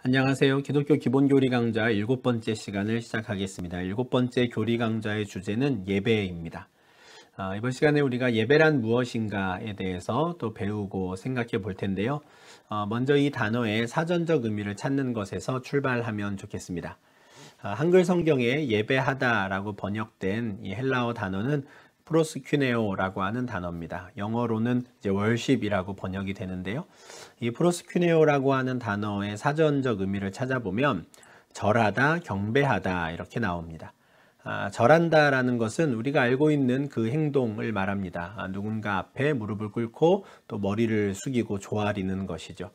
안녕하세요. 기독교 기본교리 강좌 7번째 시간을 시작하겠습니다. 7번째 교리 강좌의 주제는 예배입니다. 이번 시간에 우리가 예배란 무엇인가에 대해서 또 배우고 생각해 볼 텐데요. 먼저 이 단어의 사전적 의미를 찾는 것에서 출발하면 좋겠습니다. 한글 성경에 예배하다라고 번역된 이 헬라어 단어는 프로스큐네오라고 하는 단어입니다. 영어로는 이제 월십이라고 번역이 되는데요. 이 프로스큐네오라고 하는 단어의 사전적 의미를 찾아보면 절하다, 경배하다 이렇게 나옵니다. 절한다라는 것은 우리가 알고 있는 그 행동을 말합니다. 누군가 앞에 무릎을 꿇고 또 머리를 숙이고 조아리는 것이죠.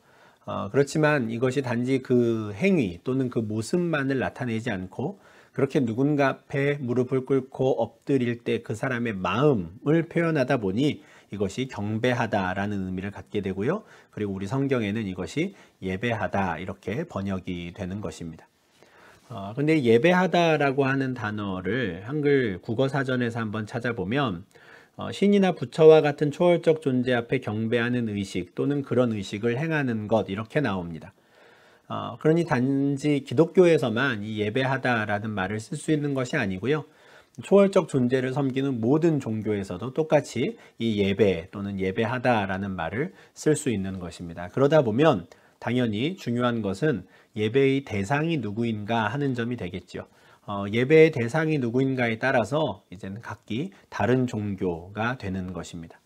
그렇지만 이것이 단지 그 행위 또는 그 모습만을 나타내지 않고 그렇게 누군가 앞에 무릎을 꿇고 엎드릴 때 그 사람의 마음을 표현하다 보니 이것이 경배하다라는 의미를 갖게 되고요. 그리고 우리 성경에는 이것이 예배하다 이렇게 번역이 되는 것입니다. 근데 예배하다라고 하는 단어를 한글 국어사전에서 한번 찾아보면 신이나 부처와 같은 초월적 존재 앞에 경배하는 의식 또는 그런 의식을 행하는 것 이렇게 나옵니다. 그러니 단지 기독교에서만 이 예배하다라는 말을 쓸 수 있는 것이 아니고요. 초월적 존재를 섬기는 모든 종교에서도 똑같이 이 예배 또는 예배하다라는 말을 쓸 수 있는 것입니다. 그러다 보면 당연히 중요한 것은 예배의 대상이 누구인가 하는 점이 되겠죠. 예배의 대상이 누구인가에 따라서 이제는 각기 다른 종교가 되는 것입니다.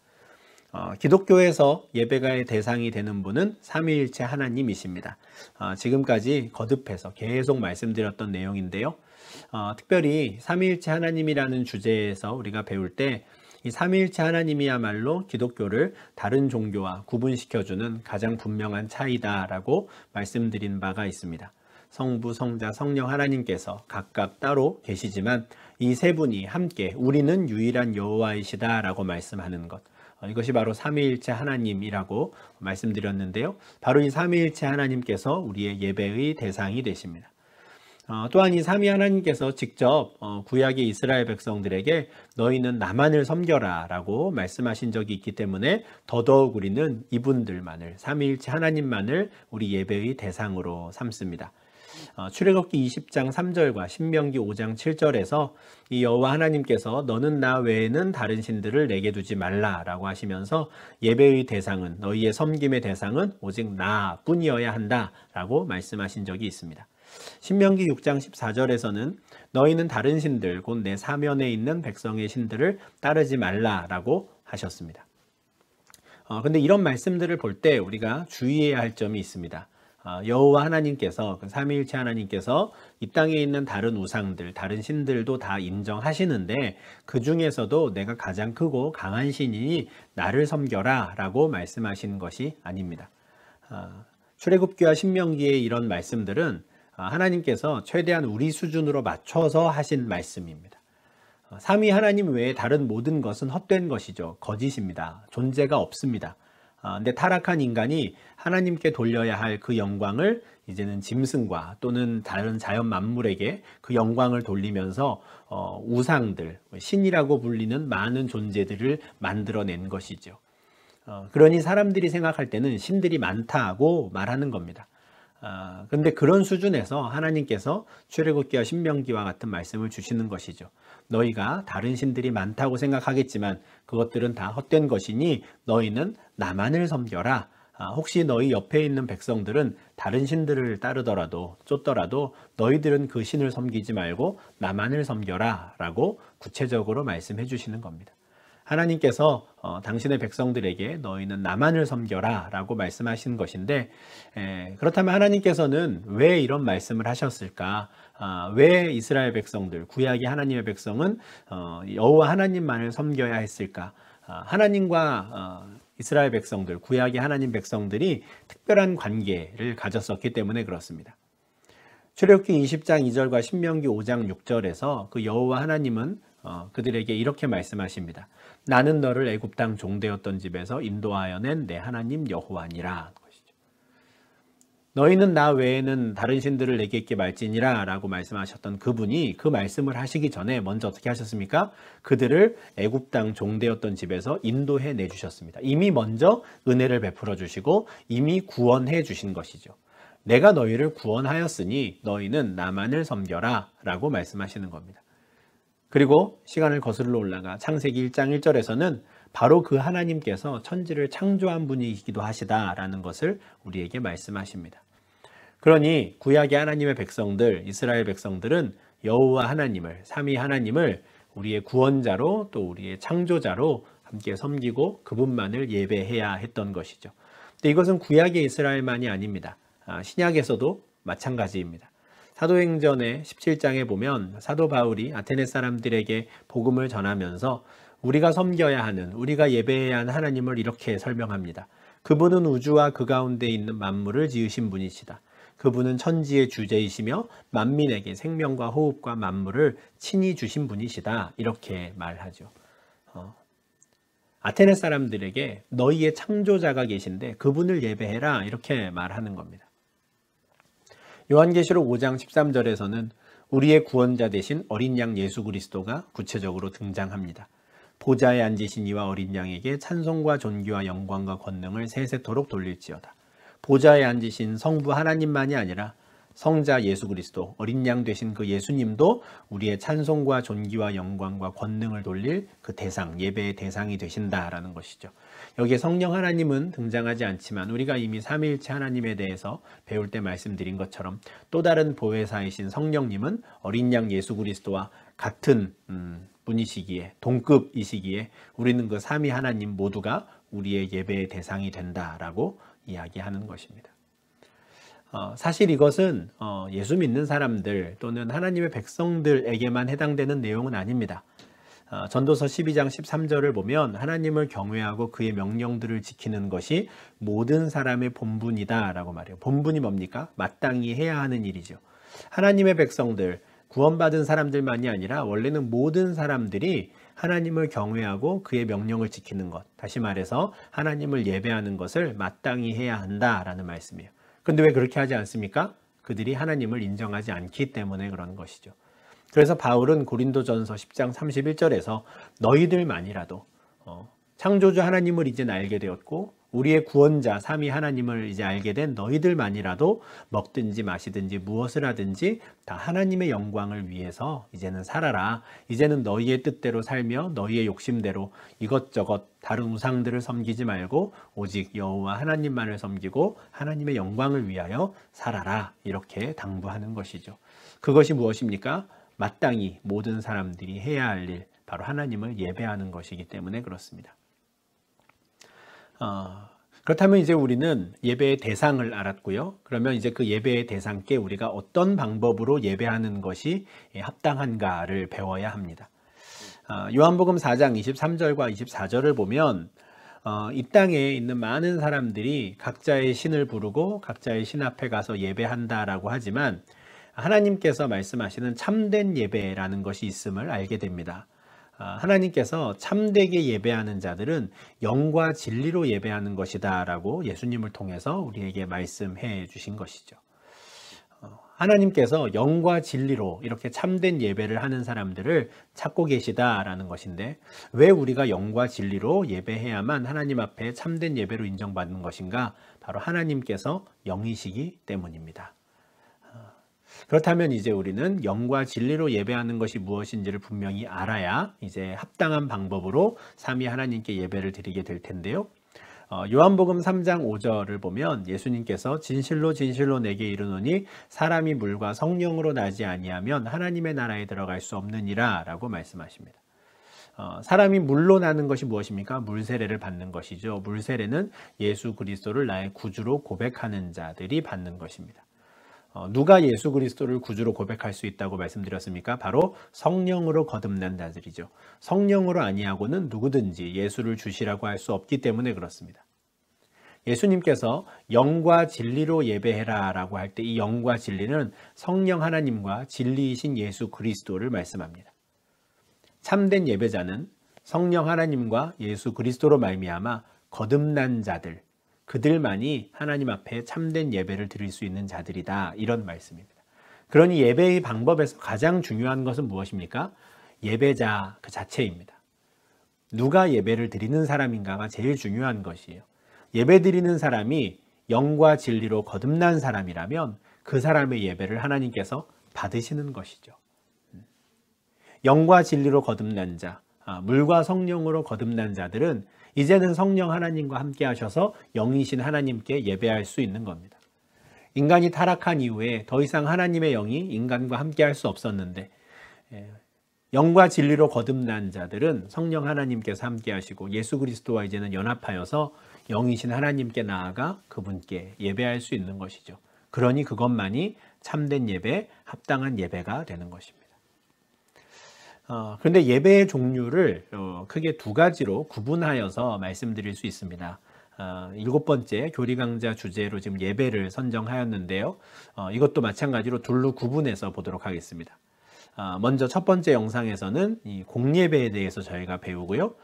기독교에서 예배가의 대상이 되는 분은 삼위일체 하나님이십니다. 지금까지 거듭해서 계속 말씀드렸던 내용인데요. 특별히 삼위일체 하나님이라는 주제에서 우리가 배울 때 이 삼위일체 하나님이야말로 기독교를 다른 종교와 구분시켜주는 가장 분명한 차이다라고 말씀드린 바가 있습니다. 성부, 성자, 성령 하나님께서 각각 따로 계시지만 이 세 분이 함께 우리는 유일한 여호와이시다라고 말씀하는 것. 이것이 바로 삼위일체 하나님이라고 말씀드렸는데요. 바로 이 삼위일체 하나님께서 우리의 예배의 대상이 되십니다. 또한 이 삼위 하나님께서 직접 구약의 이스라엘 백성들에게 너희는 나만을 섬겨라 라고 말씀하신 적이 있기 때문에 더더욱 우리는 이분들만을, 삼위일체 하나님만을 우리 예배의 대상으로 삼습니다. 출애굽기 20장 3절과 신명기 5장 7절에서 이 여호와 하나님께서 너는 나 외에는 다른 신들을 내게 두지 말라라고 하시면서 예배의 대상은, 너희의 섬김의 대상은 오직 나뿐이어야 한다라고 말씀하신 적이 있습니다. 신명기 6장 14절에서는 너희는 다른 신들 곧 내 사면에 있는 백성의 신들을 따르지 말라라고 하셨습니다. 근데 이런 말씀들을 볼 때 우리가 주의해야 할 점이 있습니다. 여호와 하나님께서, 삼위일체 하나님께서 이 땅에 있는 다른 우상들, 다른 신들도 다 인정하시는데 그 중에서도 내가 가장 크고 강한 신이니 나를 섬겨라 라고 말씀하신 것이 아닙니다. 출애굽기와 신명기의 이런 말씀들은 하나님께서 최대한 우리 수준으로 맞춰서 하신 말씀입니다. 삼위 하나님 외에 다른 모든 것은 헛된 것이죠. 거짓입니다. 존재가 없습니다. 근데 타락한 인간이 하나님께 돌려야 할 그 영광을 이제는 짐승과 또는 다른 자연 만물에게 그 영광을 돌리면서 우상들, 신이라고 불리는 많은 존재들을 만들어낸 것이죠. 그러니 사람들이 생각할 때는 신들이 많다고 말하는 겁니다. 근데 그런 수준에서 하나님께서 출애굽기와 신명기와 같은 말씀을 주시는 것이죠. 너희가 다른 신들이 많다고 생각하겠지만 그것들은 다 헛된 것이니 너희는 나만을 섬겨라. 혹시 너희 옆에 있는 백성들은 다른 신들을 따르더라도 쫓더라도 너희들은 그 신을 섬기지 말고 나만을 섬겨라 라고 구체적으로 말씀해 주시는 겁니다. 하나님께서 당신의 백성들에게 너희는 나만을 섬겨라 라고 말씀하신 것인데, 그렇다면 하나님께서는 왜 이런 말씀을 하셨을까? 왜 이스라엘 백성들, 구약의 하나님의 백성은 여호와 하나님만을 섬겨야 했을까? 하나님과 이스라엘 백성들, 구약의 하나님 백성들이 특별한 관계를 가졌었기 때문에 그렇습니다. 출애굽기 20장 2절과 신명기 5장 6절에서 그 여호와 하나님은 그들에게 이렇게 말씀하십니다. 나는 너를 애굽 땅 종되었던 집에서 인도하여 낸 내 하나님 여호와니라. 너희는 나 외에는 다른 신들을 내게 있게 말지니라 라고 말씀하셨던 그분이 그 말씀을 하시기 전에 먼저 어떻게 하셨습니까? 그들을 애굽 땅 종되었던 집에서 인도해 내주셨습니다. 이미 먼저 은혜를 베풀어 주시고 이미 구원해 주신 것이죠. 내가 너희를 구원하였으니 너희는 나만을 섬겨라 라고 말씀하시는 겁니다. 그리고 시간을 거슬러 올라가 창세기 1장 1절에서는 바로 그 하나님께서 천지를 창조한 분이기도 하시다라는 것을 우리에게 말씀하십니다. 그러니 구약의 하나님의 백성들, 이스라엘 백성들은 여호와 하나님을, 삼위 하나님을 우리의 구원자로 또 우리의 창조자로 함께 섬기고 그분만을 예배해야 했던 것이죠. 근데 이것은 구약의 이스라엘만이 아닙니다. 신약에서도 마찬가지입니다. 사도행전의 17장에 보면 사도 바울이 아테네 사람들에게 복음을 전하면서 우리가 섬겨야 하는, 우리가 예배해야 하는 하나님을 이렇게 설명합니다. 그분은 우주와 그 가운데 있는 만물을 지으신 분이시다. 그분은 천지의 주제이시며 만민에게 생명과 호흡과 만물을 친히 주신 분이시다. 이렇게 말하죠. 아테네 사람들에게 너희의 창조자가 계신데 그분을 예배해라. 이렇게 말하는 겁니다. 요한계시록 5장 13절에서는 우리의 구원자 되신 어린 양 예수 그리스도가 구체적으로 등장합니다. 보좌에 앉으신 이와 어린 양에게 찬송과 존귀와 영광과 권능을 세세토록 돌릴지어다. 보좌에 앉으신 성부 하나님만이 아니라 성자 예수 그리스도, 어린 양 되신 그 예수님도 우리의 찬송과 존귀와 영광과 권능을 돌릴 그 대상, 예배의 대상이 되신다라는 것이죠. 여기에 성령 하나님은 등장하지 않지만 우리가 이미 삼위일체 하나님에 대해서 배울 때 말씀드린 것처럼 또 다른 보혜사이신 성령님은 어린 양 예수 그리스도와 같은 분이시기에, 동급이시기에 우리는 그 삼위 하나님 모두가 우리의 예배의 대상이 된다라고 이야기하는 것입니다. 사실 이것은 예수 믿는 사람들 또는 하나님의 백성들에게만 해당되는 내용은 아닙니다. 전도서 12장 13절을 보면 하나님을 경외하고 그의 명령들을 지키는 것이 모든 사람의 본분이다 라고 말해요. 본분이 뭡니까? 마땅히 해야 하는 일이죠. 하나님의 백성들, 구원받은 사람들만이 아니라 원래는 모든 사람들이 하나님을 경외하고 그의 명령을 지키는 것, 다시 말해서 하나님을 예배하는 것을 마땅히 해야 한다라는 말씀이에요. 그런데 왜 그렇게 하지 않습니까? 그들이 하나님을 인정하지 않기 때문에 그런 것이죠. 그래서 바울은 고린도전서 10장 31절에서 너희들만이라도 창조주 하나님을 이제 알게 되었고 우리의 구원자 삼위 하나님을 이제 알게 된 너희들만이라도 먹든지 마시든지 무엇을 하든지 다 하나님의 영광을 위해서 이제는 살아라. 이제는 너희의 뜻대로 살며 너희의 욕심대로 이것저것 다른 우상들을 섬기지 말고 오직 여호와 하나님만을 섬기고 하나님의 영광을 위하여 살아라. 이렇게 당부하는 것이죠. 그것이 무엇입니까? 마땅히 모든 사람들이 해야 할 일, 바로 하나님을 예배하는 것이기 때문에 그렇습니다. 그렇다면 이제 우리는 예배의 대상을 알았고요. 그러면 이제 그 예배의 대상께 우리가 어떤 방법으로 예배하는 것이 합당한가를 배워야 합니다. 요한복음 4장 23절과 24절을 보면 이 땅에 있는 많은 사람들이 각자의 신을 부르고 각자의 신 앞에 가서 예배한다라고 하지만 하나님께서 말씀하시는 참된 예배라는 것이 있음을 알게 됩니다. 하나님께서 참되게 예배하는 자들은 영과 진리로 예배하는 것이다 라고 예수님을 통해서 우리에게 말씀해 주신 것이죠. 하나님께서 영과 진리로 이렇게 참된 예배를 하는 사람들을 찾고 계시다라는 것인데 왜 우리가 영과 진리로 예배해야만 하나님 앞에 참된 예배로 인정받는 것인가? 바로 하나님께서 영이시기 때문입니다. 그렇다면 이제 우리는 영과 진리로 예배하는 것이 무엇인지를 분명히 알아야 이제 합당한 방법으로 삼위 하나님께 예배를 드리게 될 텐데요. 요한복음 3장 5절을 보면 예수님께서 진실로 진실로 내게 이르노니 사람이 물과 성령으로 나지 아니하면 하나님의 나라에 들어갈 수 없느니라 라고 말씀하십니다. 사람이 물로 나는 것이 무엇입니까? 물세례를 받는 것이죠. 물세례는 예수 그리스도를 나의 구주로 고백하는 자들이 받는 것입니다. 누가 예수 그리스도를 구주로 고백할 수 있다고 말씀드렸습니까? 바로 성령으로 거듭난 자들이죠. 성령으로 아니하고는 누구든지 예수를 주시라고 할 수 없기 때문에 그렇습니다. 예수님께서 영과 진리로 예배해라 라고 할 때 이 영과 진리는 성령 하나님과 진리이신 예수 그리스도를 말씀합니다. 참된 예배자는 성령 하나님과 예수 그리스도로 말미암아 거듭난 자들, 그들만이 하나님 앞에 참된 예배를 드릴 수 있는 자들이다. 이런 말씀입니다. 그러니 예배의 방법에서 가장 중요한 것은 무엇입니까? 예배자 그 자체입니다. 누가 예배를 드리는 사람인가가 제일 중요한 것이에요. 예배 드리는 사람이 영과 진리로 거듭난 사람이라면 그 사람의 예배를 하나님께서 받으시는 것이죠. 영과 진리로 거듭난 자, 물과 성령으로 거듭난 자들은 이제는 성령 하나님과 함께 하셔서 영이신 하나님께 예배할 수 있는 겁니다. 인간이 타락한 이후에 더 이상 하나님의 영이 인간과 함께 할 수 없었는데 영과 진리로 거듭난 자들은 성령 하나님께서 함께 하시고 예수 그리스도와 이제는 연합하여서 영이신 하나님께 나아가 그분께 예배할 수 있는 것이죠. 그러니 그것만이 참된 예배, 합당한 예배가 되는 것입니다. 그런데 예배의 종류를 크게 두 가지로 구분하여서 말씀드릴 수 있습니다. 7번째 교리 강좌 주제로 지금 예배를 선정하였는데요. 이것도 마찬가지로 둘로 구분해서 보도록 하겠습니다. 먼저 첫 번째 영상에서는 이 공예배에 대해서 저희가 배우고요.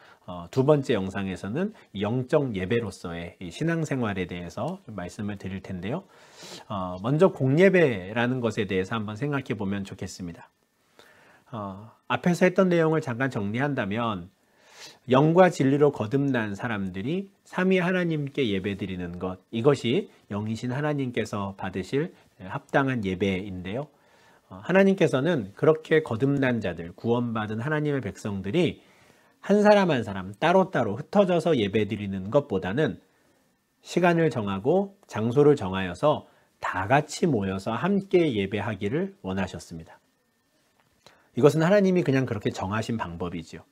두 번째 영상에서는 영적 예배로서의 이 신앙생활에 대해서 좀 말씀을 드릴 텐데요. 먼저 공예배라는 것에 대해서 한번 생각해 보면 좋겠습니다. 앞에서 했던 내용을 잠깐 정리한다면 영과 진리로 거듭난 사람들이 삼위 하나님께 예배드리는 것, 이것이 영이신 하나님께서 받으실 합당한 예배인데요. 하나님께서는 그렇게 거듭난 자들, 구원받은 하나님의 백성들이 한 사람 한 사람 따로따로 흩어져서 예배드리는 것보다는 시간을 정하고 장소를 정하여서 다 같이 모여서 함께 예배하기를 원하셨습니다. 이것은 하나님이 그냥 그렇게 정하신 방법이지요.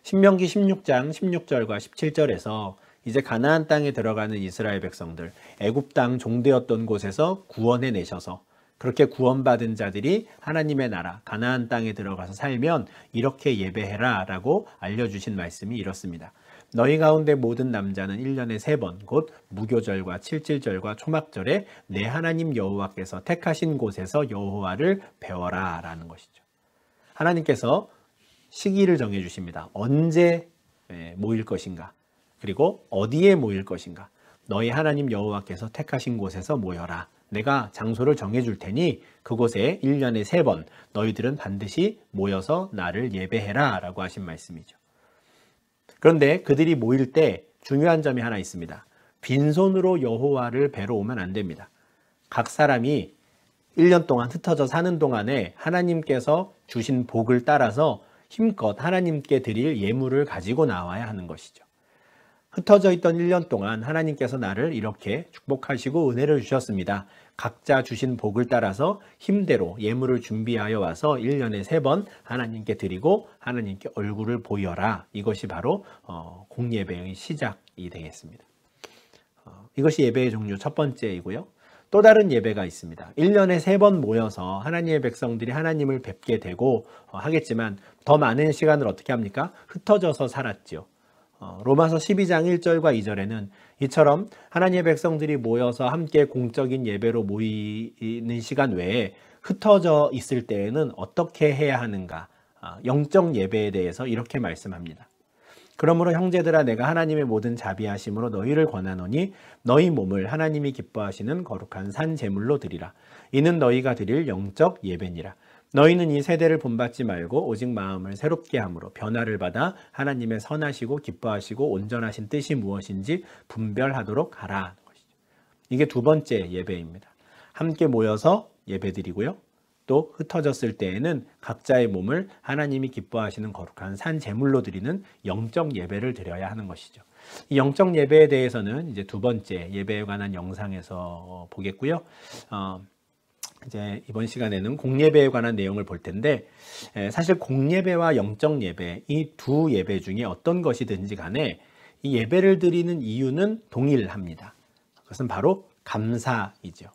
신명기 16장 16절과 17절에서 이제 가나안 땅에 들어가는 이스라엘 백성들, 애굽 땅 종되었던 곳에서 구원해 내셔서 그렇게 구원받은 자들이 하나님의 나라 가나안 땅에 들어가서 살면 이렇게 예배해라 라고 알려주신 말씀이 이렇습니다. 너희 가운데 모든 남자는 1년에 3번 곧 무교절과 칠칠절과 초막절에 내 하나님 여호와께서 택하신 곳에서 여호와를 배워라 라는 것이죠. 하나님께서 시기를 정해 주십니다. 언제 모일 것인가, 그리고 어디에 모일 것인가. 너희 하나님 여호와께서 택하신 곳에서 모여라. 내가 장소를 정해 줄 테니 그곳에 1년에 3번 너희들은 반드시 모여서 나를 예배해라 라고 하신 말씀이죠. 그런데 그들이 모일 때 중요한 점이 하나 있습니다. 빈손으로 여호와를 뵈러 오면 안 됩니다. 각 사람이 1년 동안 흩어져 사는 동안에 하나님께서 주신 복을 따라서 힘껏 하나님께 드릴 예물을 가지고 나와야 하는 것이죠. 흩어져 있던 1년 동안 하나님께서 나를 이렇게 축복하시고 은혜를 주셨습니다. 각자 주신 복을 따라서 힘대로 예물을 준비하여 와서 1년에 3번 하나님께 드리고 하나님께 얼굴을 보여라. 이것이 바로 공예배의 시작이 되겠습니다. 이것이 예배의 종류 첫 번째이고요. 또 다른 예배가 있습니다. 1년에 3번 모여서 하나님의 백성들이 하나님을 뵙게 되고 하겠지만 더 많은 시간을 어떻게 합니까? 흩어져서 살았죠. 로마서 12장 1절과 2절에는 이처럼 하나님의 백성들이 모여서 함께 공적인 예배로 모이는 시간 외에 흩어져 있을 때에는 어떻게 해야 하는가, 영적 예배에 대해서 이렇게 말씀합니다. 그러므로 형제들아 내가 하나님의 모든 자비하심으로 너희를 권하노니 너희 몸을 하나님이 기뻐하시는 거룩한 산 제물로 드리라. 이는 너희가 드릴 영적 예배니라. 너희는 이 세대를 본받지 말고 오직 마음을 새롭게 함으로 변화를 받아 하나님의 선하시고 기뻐하시고 온전하신 뜻이 무엇인지 분별하도록 하라. 이게 두 번째 예배입니다. 함께 모여서 예배드리고요. 또 흩어졌을 때에는 각자의 몸을 하나님이 기뻐하시는 거룩한 산 제물로 드리는 영적 예배를 드려야 하는 것이죠. 이 영적 예배에 대해서는 이제 두 번째 예배에 관한 영상에서 보겠고요. 이제 이번 시간에는 공예배에 관한 내용을 볼 텐데, 사실 공예배와 영적 예배, 이 두 예배 중에 어떤 것이든지 간에 이 예배를 드리는 이유는 동일합니다. 그것은 바로 감사이죠.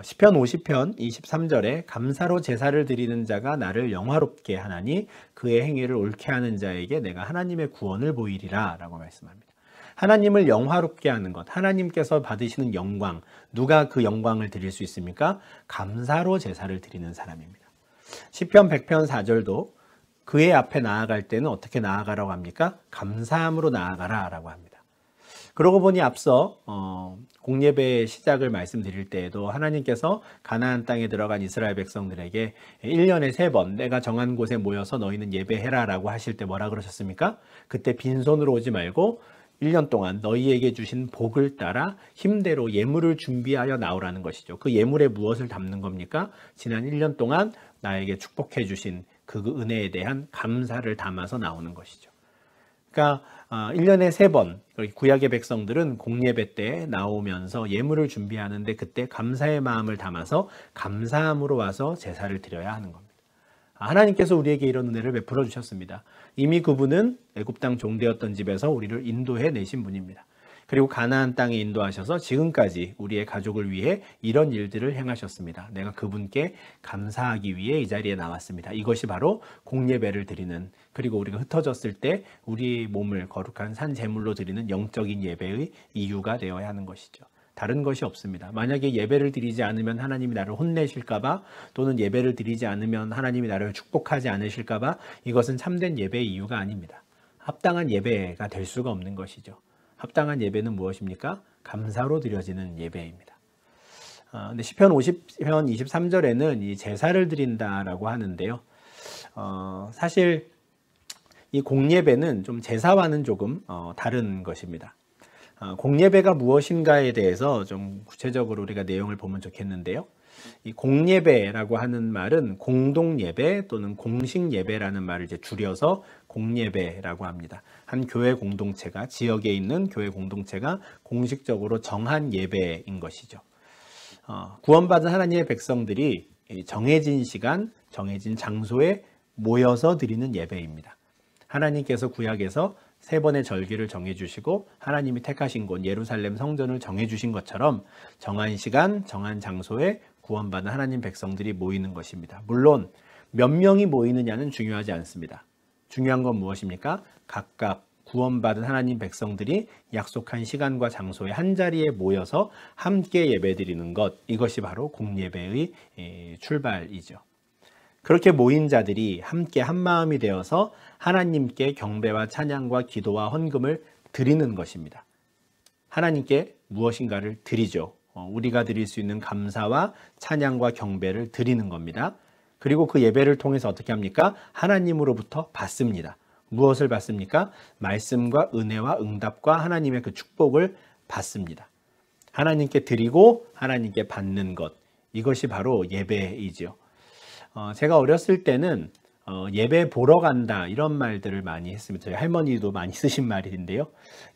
시편 50편 23절에 감사로 제사를 드리는 자가 나를 영화롭게 하나니 그의 행위를 옳게 하는 자에게 내가 하나님의 구원을 보이리라 라고 말씀합니다. 하나님을 영화롭게 하는 것, 하나님께서 받으시는 영광, 누가 그 영광을 드릴 수 있습니까? 감사로 제사를 드리는 사람입니다. 시편 100편 4절도 그의 앞에 나아갈 때는 어떻게 나아가라고 합니까? 감사함으로 나아가라 라고 합니다. 그러고 보니 앞서 공예배의 시작을 말씀드릴 때에도 하나님께서 가나안 땅에 들어간 이스라엘 백성들에게 1년에 3번 내가 정한 곳에 모여서 너희는 예배해라 라고 하실 때 뭐라 그러셨습니까? 그때 빈손으로 오지 말고 1년 동안 너희에게 주신 복을 따라 힘대로 예물을 준비하여 나오라는 것이죠. 그 예물에 무엇을 담는 겁니까? 지난 1년 동안 나에게 축복해 주신 그 은혜에 대한 감사를 담아서 나오는 것이죠. 그러니까 1년에 3번 구약의 백성들은 공예배 때 나오면서 예물을 준비하는데 그때 감사의 마음을 담아서 감사함으로 와서 제사를 드려야 하는 겁니다. 하나님께서 우리에게 이런 은혜를 베풀어 주셨습니다. 이미 그분은 애굽 땅 종되었던 집에서 우리를 인도해 내신 분입니다. 그리고 가나안 땅에 인도하셔서 지금까지 우리의 가족을 위해 이런 일들을 행하셨습니다. 내가 그분께 감사하기 위해 이 자리에 나왔습니다. 이것이 바로 공예배를 드리는, 그리고 우리가 흩어졌을 때 우리 몸을 거룩한 산 제물로 드리는 영적인 예배의 이유가 되어야 하는 것이죠. 다른 것이 없습니다. 만약에 예배를 드리지 않으면 하나님이 나를 혼내실까봐, 또는 예배를 드리지 않으면 하나님이 나를 축복하지 않으실까봐, 이것은 참된 예배의 이유가 아닙니다. 합당한 예배가 될 수가 없는 것이죠. 합당한 예배는 무엇입니까? 감사로 드려지는 예배입니다. 근데 시편 50편 23절에는 이 제사를 드린다라고 하는데요. 사실 이 공예배는 좀 제사와는 조금 다른 것입니다. 공예배가 무엇인가에 대해서 좀 구체적으로 우리가 내용을 보면 좋겠는데요. 이 공예배라고 하는 말은 공동예배 또는 공식예배라는 말을 이제 줄여서 공예배라고 합니다. 한 교회 공동체가, 지역에 있는 교회 공동체가 공식적으로 정한 예배인 것이죠. 구원받은 하나님의 백성들이 정해진 시간, 정해진 장소에 모여서 드리는 예배입니다. 하나님께서 구약에서 3번의 절기를 정해주시고 하나님이 택하신 곳 예루살렘 성전을 정해주신 것처럼 정한 시간, 정한 장소에 구원받은 하나님 백성들이 모이는 것입니다. 물론 몇 명이 모이느냐는 중요하지 않습니다. 중요한 건 무엇입니까? 각각 구원받은 하나님 백성들이 약속한 시간과 장소에 한자리에 모여서 함께 예배드리는 것, 이것이 바로 공예배의 출발이죠. 그렇게 모인 자들이 함께 한마음이 되어서 하나님께 경배와 찬양과 기도와 헌금을 드리는 것입니다. 하나님께 무엇인가를 드리죠. 우리가 드릴 수 있는 감사와 찬양과 경배를 드리는 겁니다. 그리고 그 예배를 통해서 어떻게 합니까? 하나님으로부터 받습니다. 무엇을 받습니까? 말씀과 은혜와 응답과 하나님의 그 축복을 받습니다. 하나님께 드리고 하나님께 받는 것, 이것이 바로 예배이죠. 제가 어렸을 때는 예배 보러 간다 이런 말들을 많이 했습니다. 저희 할머니도 많이 쓰신 말인데요.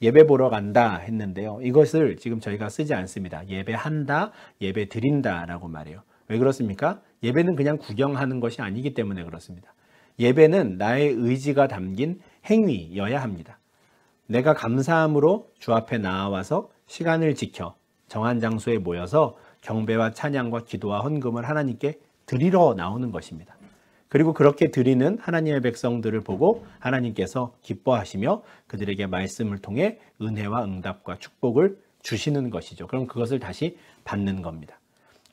예배 보러 간다 했는데요. 이것을 지금 저희가 쓰지 않습니다. 예배한다, 예배 드린다 라고 말해요. 왜 그렇습니까? 예배는 그냥 구경하는 것이 아니기 때문에 그렇습니다. 예배는 나의 의지가 담긴 행위여야 합니다. 내가 감사함으로 주 앞에 나와서 시간을 지켜 정한 장소에 모여서 경배와 찬양과 기도와 헌금을 하나님께 드리러 나오는 것입니다. 그리고 그렇게 드리는 하나님의 백성들을 보고 하나님께서 기뻐하시며 그들에게 말씀을 통해 은혜와 응답과 축복을 주시는 것이죠. 그럼 그것을 다시 받는 겁니다.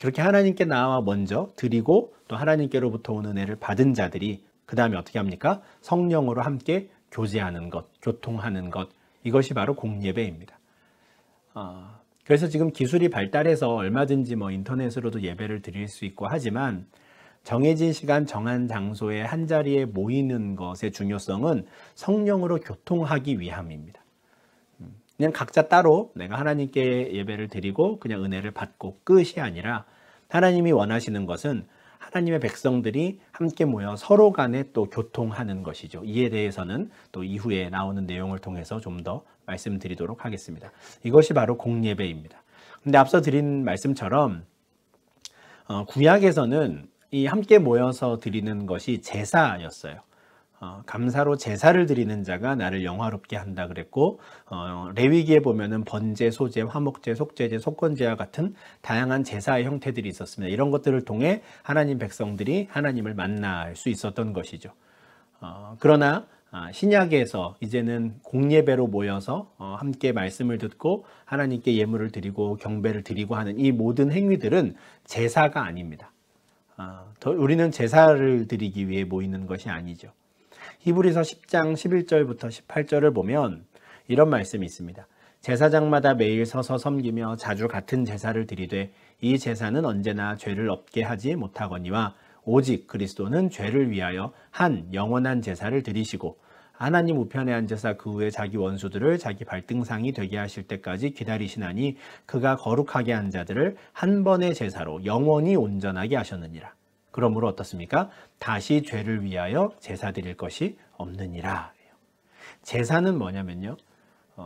그렇게 하나님께 나와 먼저 드리고 또 하나님께로부터 온 은혜를 받은 자들이 그 다음에 어떻게 합니까? 성령으로 함께 교제하는 것, 교통하는 것, 이것이 바로 공예배입니다. 그래서 지금 기술이 발달해서 얼마든지 인터넷으로도 예배를 드릴 수 있고 하지만 정해진 시간, 정한 장소에 한자리에 모이는 것의 중요성은 성령으로 교통하기 위함입니다. 그냥 각자 따로 내가 하나님께 예배를 드리고 그냥 은혜를 받고 끝이 아니라 하나님이 원하시는 것은 하나님의 백성들이 함께 모여 서로 간에 또 교통하는 것이죠. 이에 대해서는 또 이후에 나오는 내용을 통해서 좀 더 말씀드리도록 하겠습니다. 이것이 바로 공예배입니다. 근데 앞서 드린 말씀처럼 구약에서는 이 함께 모여서 드리는 것이 제사였어요. 감사로 제사를 드리는 자가 나를 영화롭게 한다 그랬고, 레위기에 보면은 번제, 소제, 화목제, 속죄제, 속건제와 같은 다양한 제사의 형태들이 있었습니다. 이런 것들을 통해 하나님 백성들이 하나님을 만날 수 있었던 것이죠. 그러나 신약에서 이제는 공예배로 모여서 함께 말씀을 듣고 하나님께 예물을 드리고 경배를 드리고 하는 이 모든 행위들은 제사가 아닙니다. 우리는 제사를 드리기 위해 모이는 것이 아니죠. 히브리서 10장 11절부터 18절을 보면 이런 말씀이 있습니다. 제사장마다 매일 서서 섬기며 자주 같은 제사를 드리되 이 제사는 언제나 죄를 없게 하지 못하거니와 오직 그리스도는 죄를 위하여 한 영원한 제사를 드리시고 하나님 우편에 앉으사 그 후에 자기 원수들을 자기 발등상이 되게 하실 때까지 기다리시나니 그가 거룩하게 한 자들을 한 번의 제사로 영원히 온전하게 하셨느니라. 그러므로 어떻습니까? 다시 죄를 위하여 제사 드릴 것이 없느니라. 제사는 뭐냐면요,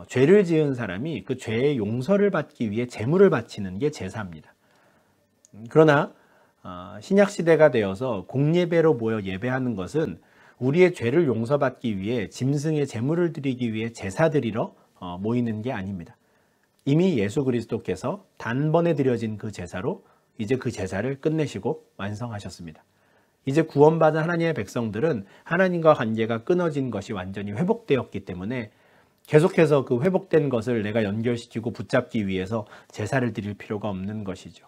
죄를 지은 사람이 그 죄의 용서를 받기 위해 제물을 바치는 게 제사입니다. 그러나 신약 시대가 되어서 공예배로 모여 예배하는 것은 우리의 죄를 용서받기 위해 짐승의 제물을 드리기 위해 제사 드리러 모이는 게 아닙니다. 이미 예수 그리스도께서 단번에 드려진 그 제사로 이제 그 제사를 끝내시고 완성하셨습니다. 이제 구원받은 하나님의 백성들은 하나님과 관계가 끊어진 것이 완전히 회복되었기 때문에 계속해서 그 회복된 것을 내가 연결시키고 붙잡기 위해서 제사를 드릴 필요가 없는 것이죠.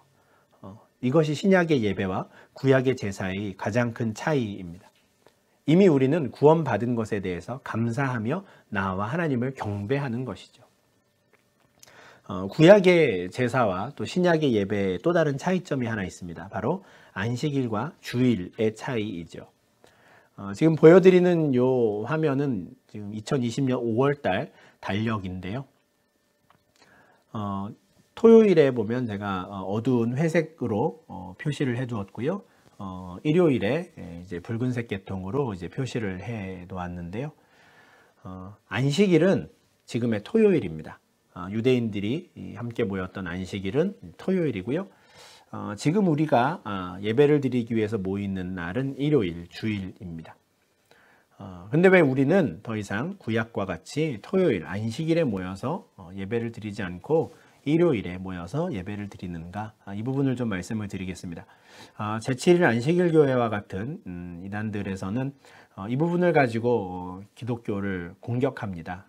이것이 신약의 예배와 구약의 제사의 가장 큰 차이입니다. 이미 우리는 구원받은 것에 대해서 감사하며 나와 하나님을 경배하는 것이죠. 구약의 제사와 또 신약의 예배의 또 다른 차이점이 하나 있습니다. 바로 안식일과 주일의 차이이죠. 지금 보여드리는 요 화면은 지금 2020년 5월달 달력인데요. 토요일에 보면 제가 어두운 회색으로 표시를 해 두었고요. 일요일에 이제 붉은색 계통으로 이제 표시를 해 놓았는데요. 안식일은 지금의 토요일입니다. 유대인들이 함께 모였던 안식일은 토요일이고요. 지금 우리가 예배를 드리기 위해서 모이는 날은 일요일, 주일입니다. 근데 왜 우리는 더 이상 구약과 같이 토요일, 안식일에 모여서 예배를 드리지 않고 일요일에 모여서 예배를 드리는가? 이 부분을 좀 말씀을 드리겠습니다. 제7일 안식일 교회와 같은 이단들에서는 이 부분을 가지고 기독교를 공격합니다.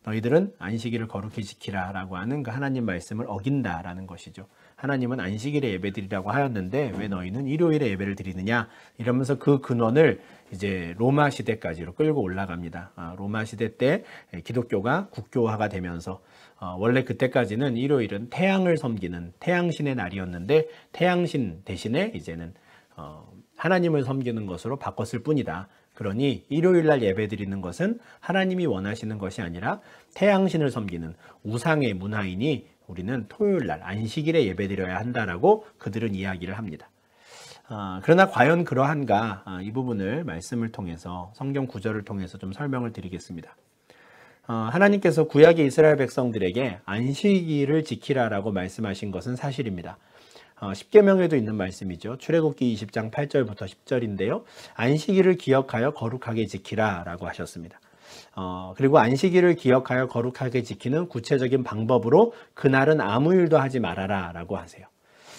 너희들은 안식일을 거룩히 지키라 라고 하는 그 하나님 말씀을 어긴다라는 것이죠. 하나님은 안식일에 예배드리라고 하였는데 왜 너희는 일요일에 예배를 드리느냐, 이러면서 그 근원을 이제 로마 시대까지로 끌고 올라갑니다. 로마 시대 때 기독교가 국교화가 되면서 원래 그때까지는 일요일은 태양을 섬기는 태양신의 날이었는데 태양신 대신에 이제는 하나님을 섬기는 것으로 바꿨을 뿐이다. 그러니 일요일 날 예배 드리는 것은 하나님이 원하시는 것이 아니라 태양신을 섬기는 우상의 문화이니 우리는 토요일 날 안식일에 예배 드려야 한다라고 그들은 이야기를 합니다. 그러나 과연 그러한가, 이 부분을 말씀을 통해서 성경 구절을 통해서 좀 설명을 드리겠습니다. 하나님께서 구약의 이스라엘 백성들에게 안식일을 지키라라고 말씀하신 것은 사실입니다. 십계명에도 있는 말씀이죠. 출애굽기 20장 8절부터 10절인데요. 안식일을 기억하여 거룩하게 지키라 라고 하셨습니다. 그리고 안식일을 기억하여 거룩하게 지키는 구체적인 방법으로 그날은 아무 일도 하지 말아라 라고 하세요.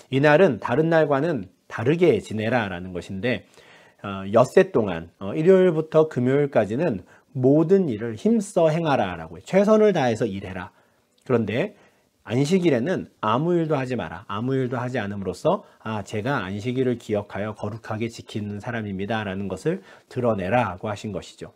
이날은 다른 날과는 다르게 지내라 라는 것인데 엿새 동안 일요일부터 금요일까지는 모든 일을 힘써 행하라 라고 해요. 최선을 다해서 일해라. 그런데 안식일에는 아무 일도 하지 마라. 아무 일도 하지 않음으로써 제가 안식일을 기억하여 거룩하게 지키는 사람입니다 라는 것을 드러내라고 하신 것이죠.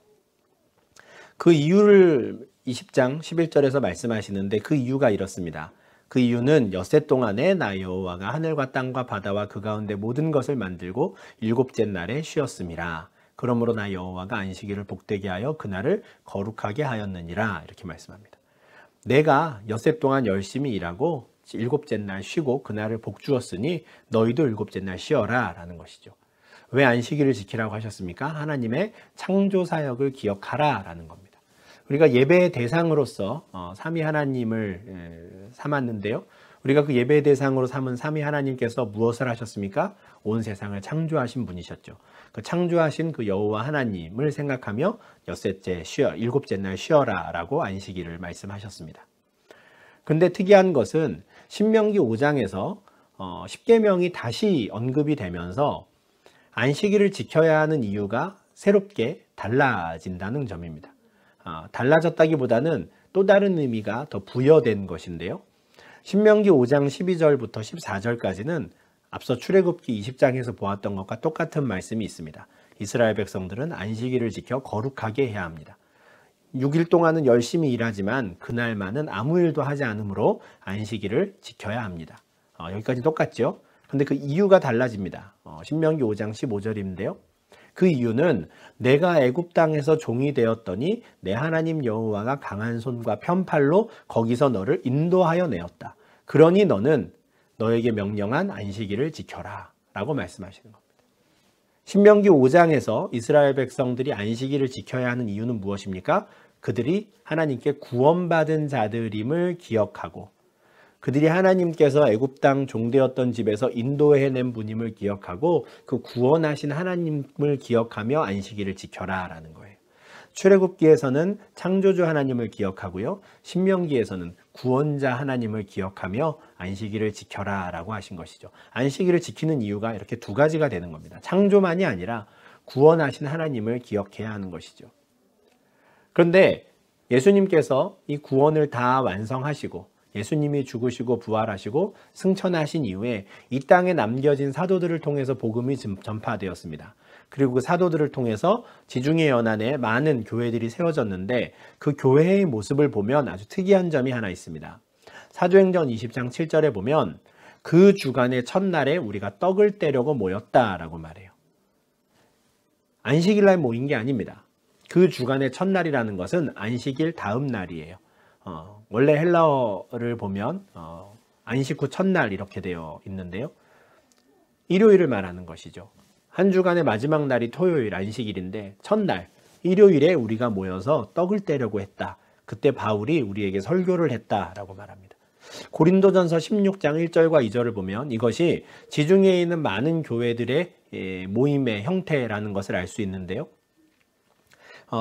그 이유를 20장 11절에서 말씀하시는데 그 이유가 이렇습니다. 그 이유는 엿새 동안에 나 여호와가 하늘과 땅과 바다와 그 가운데 모든 것을 만들고 일곱째 날에 쉬었음이라. 그러므로 나 여호와가 안식일을 복되게 하여 그날을 거룩하게 하였느니라. 이렇게 말씀합니다. 내가 엿새 동안 열심히 일하고 일곱째 날 쉬고 그날을 복 주었으니 너희도 일곱째 날 쉬어라 라는 것이죠. 왜 안식일을 지키라고 하셨습니까? 하나님의 창조 사역을 기억하라 라는 겁니다. 우리가 예배의 대상으로서 삼위 하나님을 삼았는데요. 우리가 그 예배의 대상으로 삼은 삼위 하나님께서 무엇을 하셨습니까? 온 세상을 창조하신 분이셨죠. 그 창조하신 그 여호와 하나님을 생각하며 일곱째 날 쉬어라 라고 안식일을 말씀하셨습니다. 근데 특이한 것은 신명기 5장에서 십계명이 다시 언급이 되면서 안식일을 지켜야 하는 이유가 새롭게 달라진다는 점입니다. 달라졌다기보다는 또 다른 의미가 더 부여된 것인데요. 신명기 5장 12절부터 14절까지는 앞서 출애굽기 20장에서 보았던 것과 똑같은 말씀이 있습니다. 이스라엘 백성들은 안식일을 지켜 거룩하게 해야 합니다. 6일 동안은 열심히 일하지만 그날만은 아무 일도 하지 않으므로 안식일을 지켜야 합니다. 여기까지 똑같죠? 근데 그 이유가 달라집니다. 신명기 5장 15절인데요. 그 이유는 내가 애굽 땅에서 종이 되었더니 내 하나님 여호와가 강한 손과 편팔로 거기서 너를 인도하여 내었다. 그러니 너는 너에게 명령한 안식일을 지켜라 라고 말씀하시는 겁니다. 신명기 5장에서 이스라엘 백성들이 안식일을 지켜야 하는 이유는 무엇입니까? 그들이 하나님께 구원받은 자들임을 기억하고 그들이 하나님께서 애굽 땅 종되었던 집에서 인도해낸 분임을 기억하고 그 구원하신 하나님을 기억하며 안식일을 지켜라 라는 거예요. 출애굽기에서는 창조주 하나님을 기억하고요. 신명기에서는 구원자 하나님을 기억하며 안식일을 지켜라 라고 하신 것이죠. 안식일을 지키는 이유가 이렇게 두 가지가 되는 겁니다. 창조만이 아니라 구원하신 하나님을 기억해야 하는 것이죠. 그런데 예수님께서 이 구원을 다 완성하시고 예수님이 죽으시고 부활하시고 승천하신 이후에 이 땅에 남겨진 사도들을 통해서 복음이 전파되었습니다. 그리고 그 사도들을 통해서 지중해 연안에 많은 교회들이 세워졌는데 그 교회의 모습을 보면 아주 특이한 점이 하나 있습니다. 사도행전 20장 7절에 보면 그 주간의 첫날에 우리가 떡을 떼려고 모였다라고 말해요. 안식일날 모인 게 아닙니다. 그 주간의 첫날이라는 것은 안식일 다음 날이에요. 원래 헬라어를 보면 안식 후 첫날 이렇게 되어 있는데요. 일요일을 말하는 것이죠. 한 주간의 마지막 날이 토요일 안식일인데 첫날 일요일에 우리가 모여서 떡을 떼려고 했다. 그때 바울이 우리에게 설교를 했다라고 말합니다. 고린도전서 16장 1절과 2절을 보면 이것이 지중해에 있는 많은 교회들의 모임의 형태라는 것을 알 수 있는데요.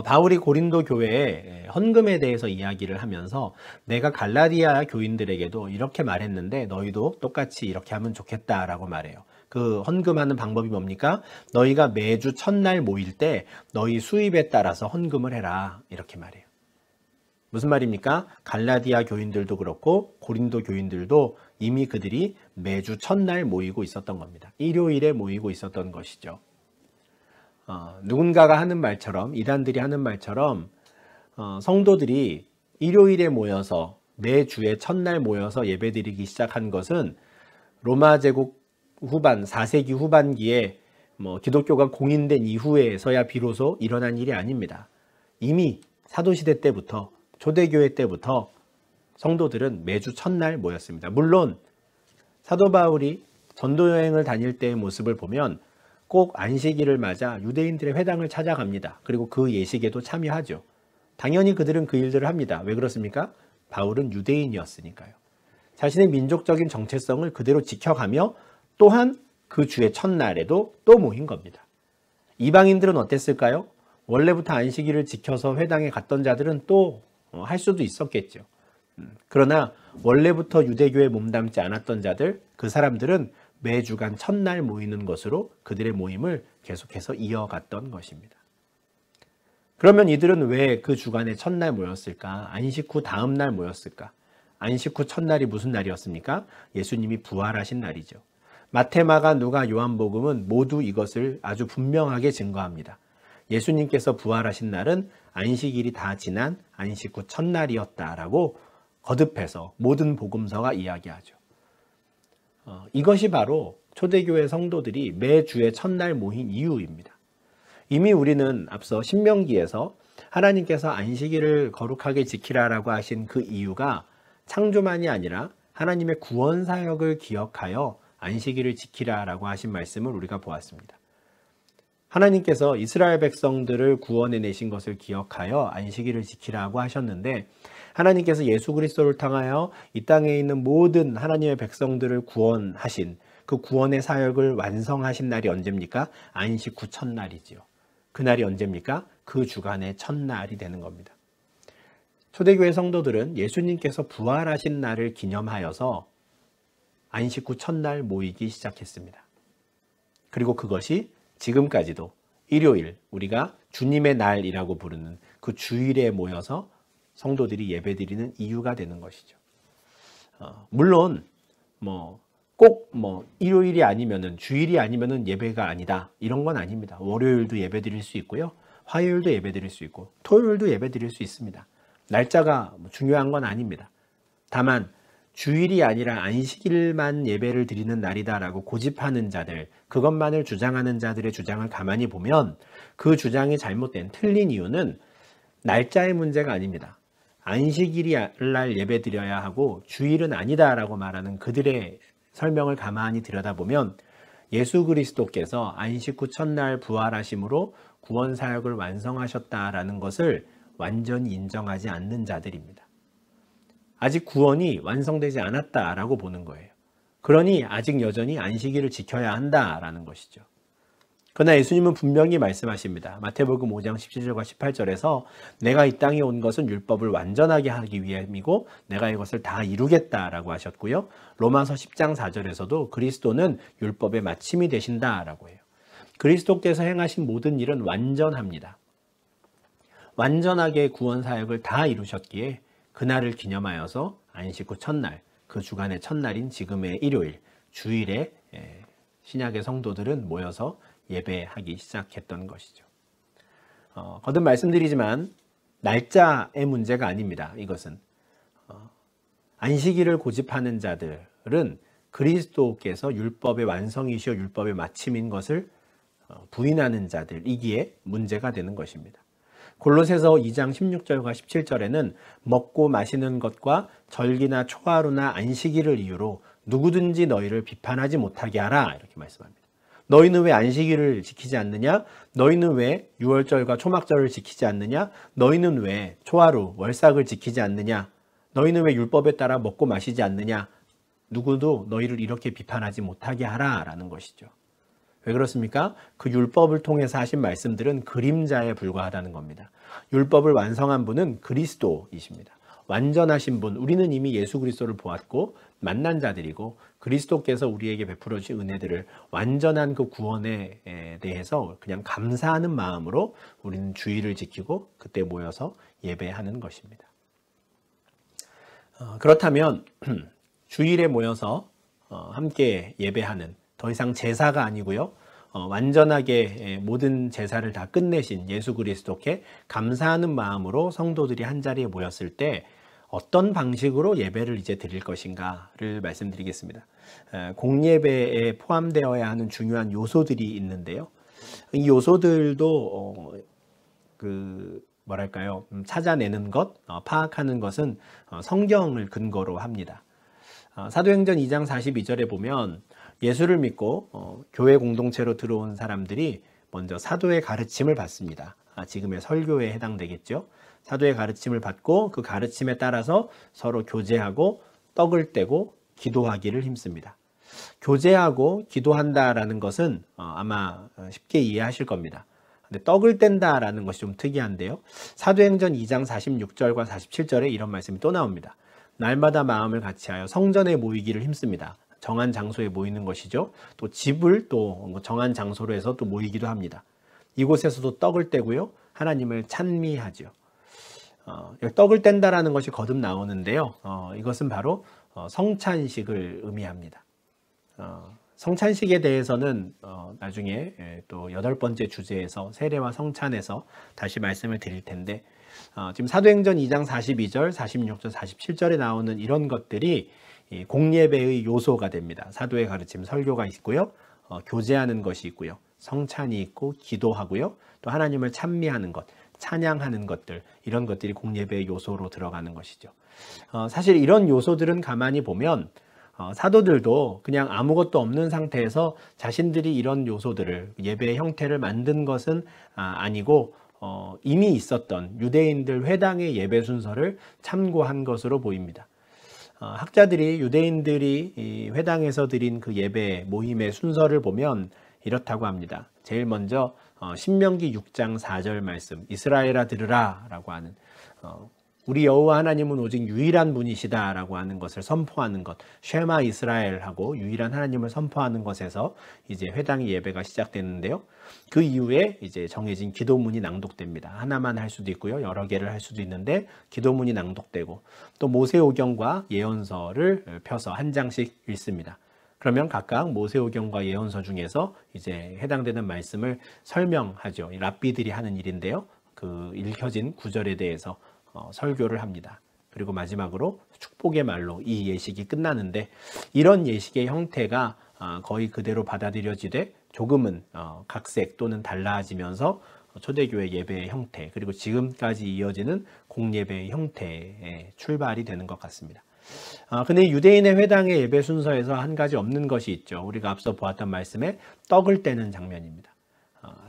바울이 고린도 교회의 헌금에 대해서 이야기를 하면서 내가 갈라디아 교인들에게도 이렇게 말했는데 너희도 똑같이 이렇게 하면 좋겠다라고 말해요. 그 헌금하는 방법이 뭡니까? 너희가 매주 첫날 모일 때 너희 수입에 따라서 헌금을 해라 이렇게 말해요. 무슨 말입니까? 갈라디아 교인들도 그렇고 고린도 교인들도 이미 그들이 매주 첫날 모이고 있었던 겁니다. 일요일에 모이고 있었던 것이죠. 누군가가 하는 말처럼 이단들이 하는 말처럼 성도들이 일요일에 모여서 매주의 첫날 모여서 예배드리기 시작한 것은 로마 제국 후반 4세기 후반기에 기독교가 공인된 이후에서야 비로소 일어난 일이 아닙니다. 이미 사도시대 때부터 초대교회 때부터 성도들은 매주 첫날 모였습니다. 물론 사도 바울이 전도여행을 다닐 때의 모습을 보면 꼭 안식일을 맞아 유대인들의 회당을 찾아갑니다. 그리고 그 예식에도 참여하죠. 당연히 그들은 그 일들을 합니다. 왜 그렇습니까? 바울은 유대인이었으니까요. 자신의 민족적인 정체성을 그대로 지켜가며 또한 그 주의 첫날에도 또 모인 겁니다. 이방인들은 어땠을까요? 원래부터 안식일을 지켜서 회당에 갔던 자들은 또 할 수도 있었겠죠. 그러나 원래부터 유대교에 몸담지 않았던 자들, 그 사람들은 매주간 첫날 모이는 것으로 그들의 모임을 계속해서 이어갔던 것입니다. 그러면 이들은 왜 그 주간에 첫날 모였을까? 안식 후 다음 날 모였을까? 안식 후 첫날이 무슨 날이었습니까? 예수님이 부활하신 날이죠. 마태, 마가, 누가, 요한복음은 모두 이것을 아주 분명하게 증거합니다. 예수님께서 부활하신 날은 안식일이 다 지난 안식 후 첫날이었다라고 거듭해서 모든 복음서가 이야기하죠. 이것이 바로 초대교회 성도들이 매주의 첫날 모인 이유입니다. 이미 우리는 앞서 신명기에서 하나님께서 안식일을 거룩하게 지키라라고 하신 그 이유가 창조만이 아니라 하나님의 구원 사역을 기억하여 안식일을 지키라라고 하신 말씀을 우리가 보았습니다. 하나님께서 이스라엘 백성들을 구원해 내신 것을 기억하여 안식일을 지키라고 하셨는데 하나님께서 예수 그리스도를 통하여 이 땅에 있는 모든 하나님의 백성들을 구원하신 그 구원의 사역을 완성하신 날이 언제입니까? 안식 후 첫날이지요. 그날이 언제입니까? 그 주간의 첫날이 되는 겁니다. 초대교회 성도들은 예수님께서 부활하신 날을 기념하여서 안식 후 첫날 모이기 시작했습니다. 그리고 그것이 지금까지도 일요일, 우리가 주님의 날이라고 부르는 그 주일에 모여서 성도들이 예배드리는 이유가 되는 것이죠. 물론 꼭 일요일이 아니면은 주일이 아니면은 예배가 아니다 이런 건 아닙니다. 월요일도 예배드릴 수 있고요, 화요일도 예배드릴 수 있고 토요일도 예배드릴 수 있습니다. 날짜가 중요한 건 아닙니다. 다만 주일이 아니라 안식일만 예배를 드리는 날이다라고 고집하는 자들, 그것만을 주장하는 자들의 주장을 가만히 보면 그 주장이 잘못된, 틀린 이유는 날짜의 문제가 아닙니다. 안식일이 날 예배 드려야 하고 주일은 아니다라고 말하는 그들의 설명을 가만히 들여다보면 예수 그리스도께서 안식 후 첫날 부활하심으로 구원 사역을 완성하셨다라는 것을 완전히 인정하지 않는 자들입니다. 아직 구원이 완성되지 않았다라고 보는 거예요. 그러니 아직 여전히 안식일을 지켜야 한다라는 것이죠. 그러나 예수님은 분명히 말씀하십니다. 마태복음 5장 17절과 18절에서 내가 이 땅에 온 것은 율법을 완전하게 하기 위함이고 내가 이것을 다 이루겠다라고 하셨고요. 로마서 10장 4절에서도 그리스도는 율법의 마침이 되신다라고 해요. 그리스도께서 행하신 모든 일은 완전합니다. 완전하게 구원 사역을 다 이루셨기에 그날을 기념하여서 안식 후 첫날, 그 주간의 첫날인 지금의 일요일, 주일에 신약의 성도들은 모여서 예배하기 시작했던 것이죠. 거듭 말씀드리지만 날짜의 문제가 아닙니다. 이것은 안식일을 고집하는 자들은 그리스도께서 율법의 완성이시오 율법의 마침인 것을 부인하는 자들이기에 문제가 되는 것입니다. 골로새서 2장 16절과 17절에는 먹고 마시는 것과 절기나 초하루나 안식일을 이유로 누구든지 너희를 비판하지 못하게 하라 이렇게 말씀합니다. 너희는 왜 안식일을 지키지 않느냐? 너희는 왜 유월절과 초막절을 지키지 않느냐? 너희는 왜 초하루, 월삭을 지키지 않느냐? 너희는 왜 율법에 따라 먹고 마시지 않느냐? 누구도 너희를 이렇게 비판하지 못하게 하라라는 것이죠. 왜 그렇습니까? 그 율법을 통해서 하신 말씀들은 그림자에 불과하다는 겁니다. 율법을 완성한 분은 그리스도이십니다. 완전하신 분, 우리는 이미 예수 그리스도를 보았고 만난 자들이고 그리스도께서 우리에게 베풀어 주신 은혜들을 완전한 그 구원에 대해서 그냥 감사하는 마음으로 우리는 주일을 지키고 그때 모여서 예배하는 것입니다. 그렇다면 주일에 모여서 함께 예배하는 더 이상 제사가 아니고요. 완전하게 모든 제사를 다 끝내신 예수 그리스도께 감사하는 마음으로 성도들이 한자리에 모였을 때 어떤 방식으로 예배를 이제 드릴 것인가를 말씀드리겠습니다. 공예배에 포함되어야 하는 중요한 요소들이 있는데요. 이 요소들도 찾아내는 것, 파악하는 것은 성경을 근거로 합니다. 사도행전 2장 42절에 보면 예수를 믿고 교회 공동체로 들어온 사람들이 먼저 사도의 가르침을 받습니다. 지금의 설교에 해당되겠죠. 사도의 가르침을 받고 그 가르침에 따라서 서로 교제하고 떡을 떼고 기도하기를 힘씁니다. 교제하고 기도한다라는 것은 아마 쉽게 이해하실 겁니다. 근데 떡을 뗀다라는 것이 좀 특이한데요. 사도행전 2장 46절과 47절에 이런 말씀이 또 나옵니다. 날마다 마음을 같이하여 성전에 모이기를 힘씁니다. 정한 장소에 모이는 것이죠. 또 집을 또 정한 장소로 해서 또 모이기도 합니다. 이곳에서도 떡을 떼고요. 하나님을 찬미하죠. 떡을 뗀다라는 것이 거듭 나오는데요. 이것은 바로 성찬식을 의미합니다. 성찬식에 대해서는 나중에 또 8번째 주제에서 세례와 성찬에서 다시 말씀을 드릴 텐데 지금 사도행전 2장 42절, 46절, 47절에 나오는 이런 것들이 공예배의 요소가 됩니다. 사도의 가르침, 설교가 있고요. 교제하는 것이 있고요. 성찬이 있고 기도하고요. 또 하나님을 찬미하는 것, 찬양하는 것들, 이런 것들이 공예배의 요소로 들어가는 것이죠. 사실 이런 요소들은 가만히 보면 사도들도 그냥 아무것도 없는 상태에서 자신들이 이런 요소들을 예배의 형태를 만든 것은 아니고 이미 있었던 유대인들 회당의 예배 순서를 참고한 것으로 보입니다. 학자들이 유대인들이 이 회당에서 드린 그 예배 모임의 순서를 보면 이렇다고 합니다. 제일 먼저 신명기 6장 4절 말씀, 이스라엘아 들으라 라고 하는 우리 여호와 하나님은 오직 유일한 분이시다 라고 하는 것을 선포하는 것, 쉐마 이스라엘하고 유일한 하나님을 선포하는 것에서 이제 회당의 예배가 시작되는데요. 그 이후에 이제 정해진 기도문이 낭독됩니다. 하나만 할 수도 있고요. 여러 개를 할 수도 있는데 기도문이 낭독되고 또 모세오경과 예언서를 펴서 한 장씩 읽습니다. 그러면 각각 모세오경과 예언서 중에서 이제 해당되는 말씀을 설명하죠. 랍비들이 하는 일인데요. 그 읽혀진 구절에 대해서 설교를 합니다. 그리고 마지막으로 축복의 말로 이 예식이 끝나는데, 이런 예식의 형태가 거의 그대로 받아들여지되 조금은 각색 또는 달라지면서 초대교회 예배의 형태, 그리고 지금까지 이어지는 공예배의 형태에 출발이 되는 것 같습니다. 근데 유대인의 회당의 예배 순서에서 한 가지 없는 것이 있죠. 우리가 앞서 보았던 말씀에 떡을 떼는 장면입니다.